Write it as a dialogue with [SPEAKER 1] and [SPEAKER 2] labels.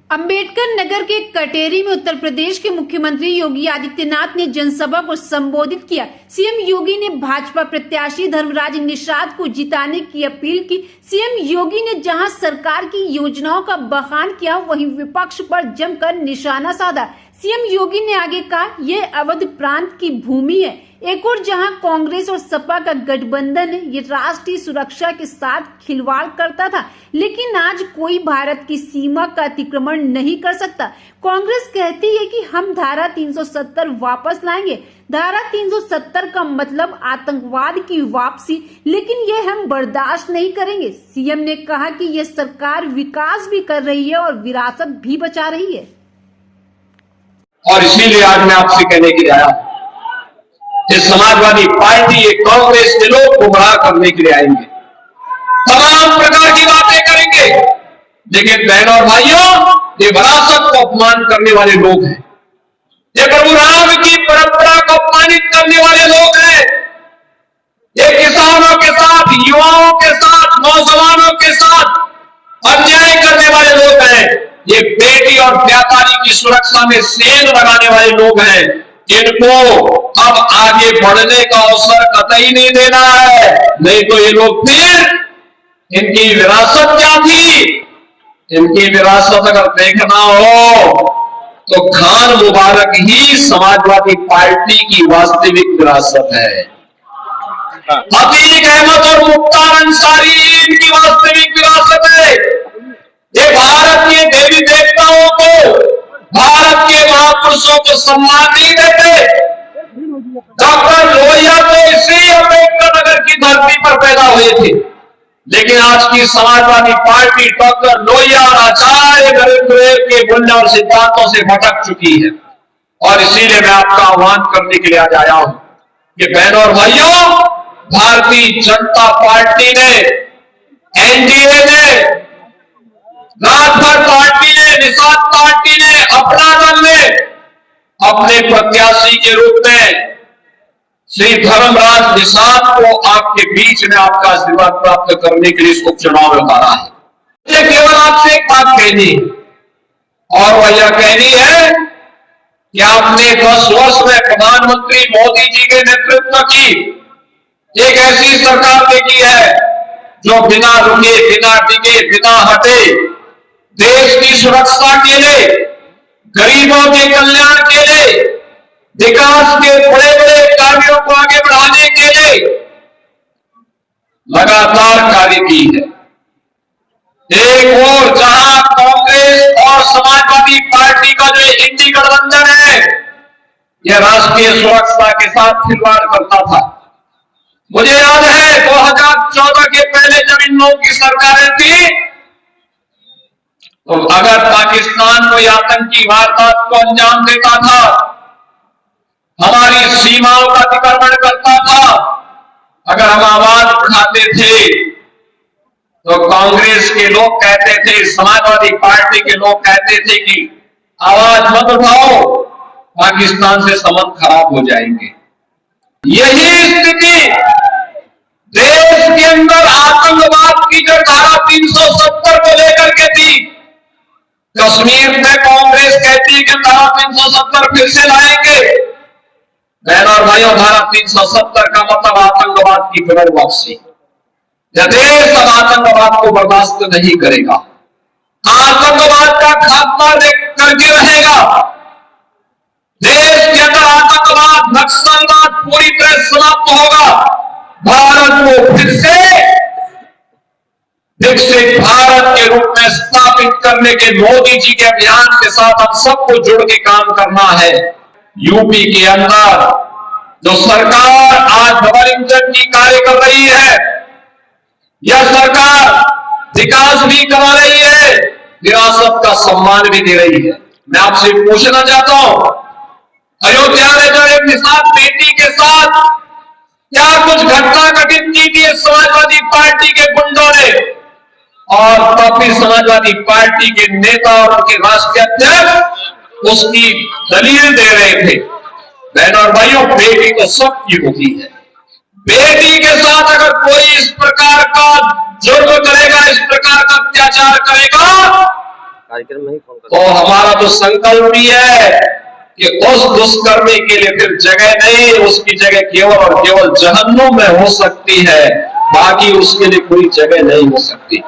[SPEAKER 1] अंबेडकर नगर के कटेरी में उत्तर प्रदेश के मुख्यमंत्री योगी आदित्यनाथ ने जनसभा को संबोधित किया। सीएम योगी ने भाजपा प्रत्याशी धर्मराज निषाद को जिताने की अपील की। सीएम योगी ने जहां सरकार की योजनाओं का बखान किया, वहीं विपक्ष पर जमकर निशाना साधा। सीएम योगी ने आगे कहा, यह अवध प्रांत की भूमि है। एक और जहां कांग्रेस और सपा का गठबंधन है, ये राष्ट्रीय सुरक्षा के साथ खिलवाड़ करता था, लेकिन आज कोई भारत की सीमा का अतिक्रमण नहीं कर सकता। कांग्रेस कहती है कि हम धारा 370 वापस लाएंगे। धारा 370 का मतलब आतंकवाद की वापसी, लेकिन ये हम बर्दाश्त नहीं करेंगे। सीएम ने कहा कि ये सरकार विकास भी कर रही है और विरासत भी बचा रही है।
[SPEAKER 2] और इसीलिए आज मैं आपसे कहने के लिए आया, ये समाजवादी पार्टी, ये कांग्रेस के लोग गुमराह करने के लिए आएंगे, तमाम प्रकार की बातें करेंगे, लेकिन बहनों और भाइयों, ये विरासत को अपमान करने वाले लोग हैं। ये प्रभु राम की परंपरा को अपमानित करने वाले लोग हैं। ये किसानों के साथ, युवाओं के साथ, नौजवानों के साथ अन्याय करने वाले लोग हैं। ये बेटी और व्यापारी की सुरक्षा में सेंध लगाने वाले लोग हैं। इनको अब आगे बढ़ने का अवसर कतई नहीं देना है, नहीं तो ये लोग फिर इनकी विरासत क्या थी, इनकी विरासत अगर देखना हो तो खान मुबारक ही समाजवादी पार्टी की वास्तविक विरासत है। अतीक अहमद और मुख्तार अंसारी इनकी वास्तविक विरासत है। ये भारत के देवी देवताओं को, भारत के महापुरुषों को सम्मान नहीं देते। डॉक्टर लोहिया तो इसी अंबेडकर नगर की धरती पर पैदा हुए थे, लेकिन आज की समाजवादी पार्टी डॉक्टर लोहिया और आचार्य नरेंद्र के मूल्य और सिद्धांतों से भटक चुकी है। और इसीलिए मैं आपका आह्वान करने के लिए आज आया हूं कि बहनों और भाइयों, भारतीय जनता पार्टी ने, एनडीए ने, राजभर पार्टी ने, निषाद पार्टी ने, अपना दल ने अपने प्रत्याशी के रूप में श्री धर्मराज निषाद को आपके बीच में आपका आशीर्वाद प्राप्त करने के लिए इस उपचुनाव में उतारा है। मुझे केवल आपसे एक बात कहनी है, और वह यह कहनी है कि आपने 10 वर्ष में प्रधानमंत्री मोदी जी के नेतृत्व की एक ऐसी सरकार देखी है जो बिना रुके, बिना डिगे, बिना हटे देश की सुरक्षा के लिए, गरीबों के कल्याण के लिए, विकास के बड़े बड़े कार्यों को आगे बढ़ाने के लिए लगातार कार्य की है। एक और जहां कांग्रेस और समाजवादी पार्टी का जो इंडी गठबंधन है, यह राष्ट्रीय सुरक्षा के साथ खिलवाड़ करता था। मुझे याद है 2014 के पहले जब इन लोगों की सरकारें थी, तो अगर पाकिस्तान कोई आतंकी वारदात को अंजाम देता था, हमारी सीमाओं का अतिक्रमण करता था, अगर हम आवाज उठाते थे तो कांग्रेस के लोग कहते थे, समाजवादी पार्टी के लोग कहते थे कि आवाज मत उठाओ, पाकिस्तान से संबंध खराब हो जाएंगे। यही स्थिति देश के अंदर आतंकवाद की जो धारा 370 को लेकर के थी, कश्मीर में कांग्रेस कहती है कि धारा 370 फिर से लाएंगे। बहनों और भाइयों, धारा 370 का मतलब आतंकवाद की फिर वापसी। यह देश अब आतंकवाद को बर्दाश्त नहीं करेगा, आतंकवाद का खात्मा करके रहेगा। देश के अंदर आतंकवाद, नक्सलवाद पूरी तरह समाप्त होगा। भारत को फिर से विकसित भारत के रूप में स्थापित करने के मोदी जी के अभियान के साथ हम सबको जुड़ के काम करना है। यूपी के अंदर जो सरकार आज डबल इंजन की कार्य कर रही है, यह सरकार विकास भी करा रही है, विरासत का सम्मान भी दे रही है। मैं आपसे पूछना चाहता हूं, अयोध्या में जो एक निषाद बेटी के साथ क्या कुछ घटना घटित की थी समाजवादी पार्टी के गुंडों ने, और काफी समाजवादी पार्टी के नेता और उनके राष्ट्रीय अध्यक्ष उसकी दलील दे रहे थे। बहनों और भाइयों, बेटी तो सबकी होती है। बेटी के साथ अगर कोई इस प्रकार का जुर्म करेगा, इस प्रकार का अत्याचार करेगा,
[SPEAKER 3] कार्यक्रम में ही फोन
[SPEAKER 2] तो हमारा तो संकल्प भी है कि उस दुष्कर्मी के लिए फिर जगह नहीं, उसकी जगह केवल और केवल जहन्नुम में हो सकती है, बाकी उसके लिए कोई जगह नहीं हो सकती।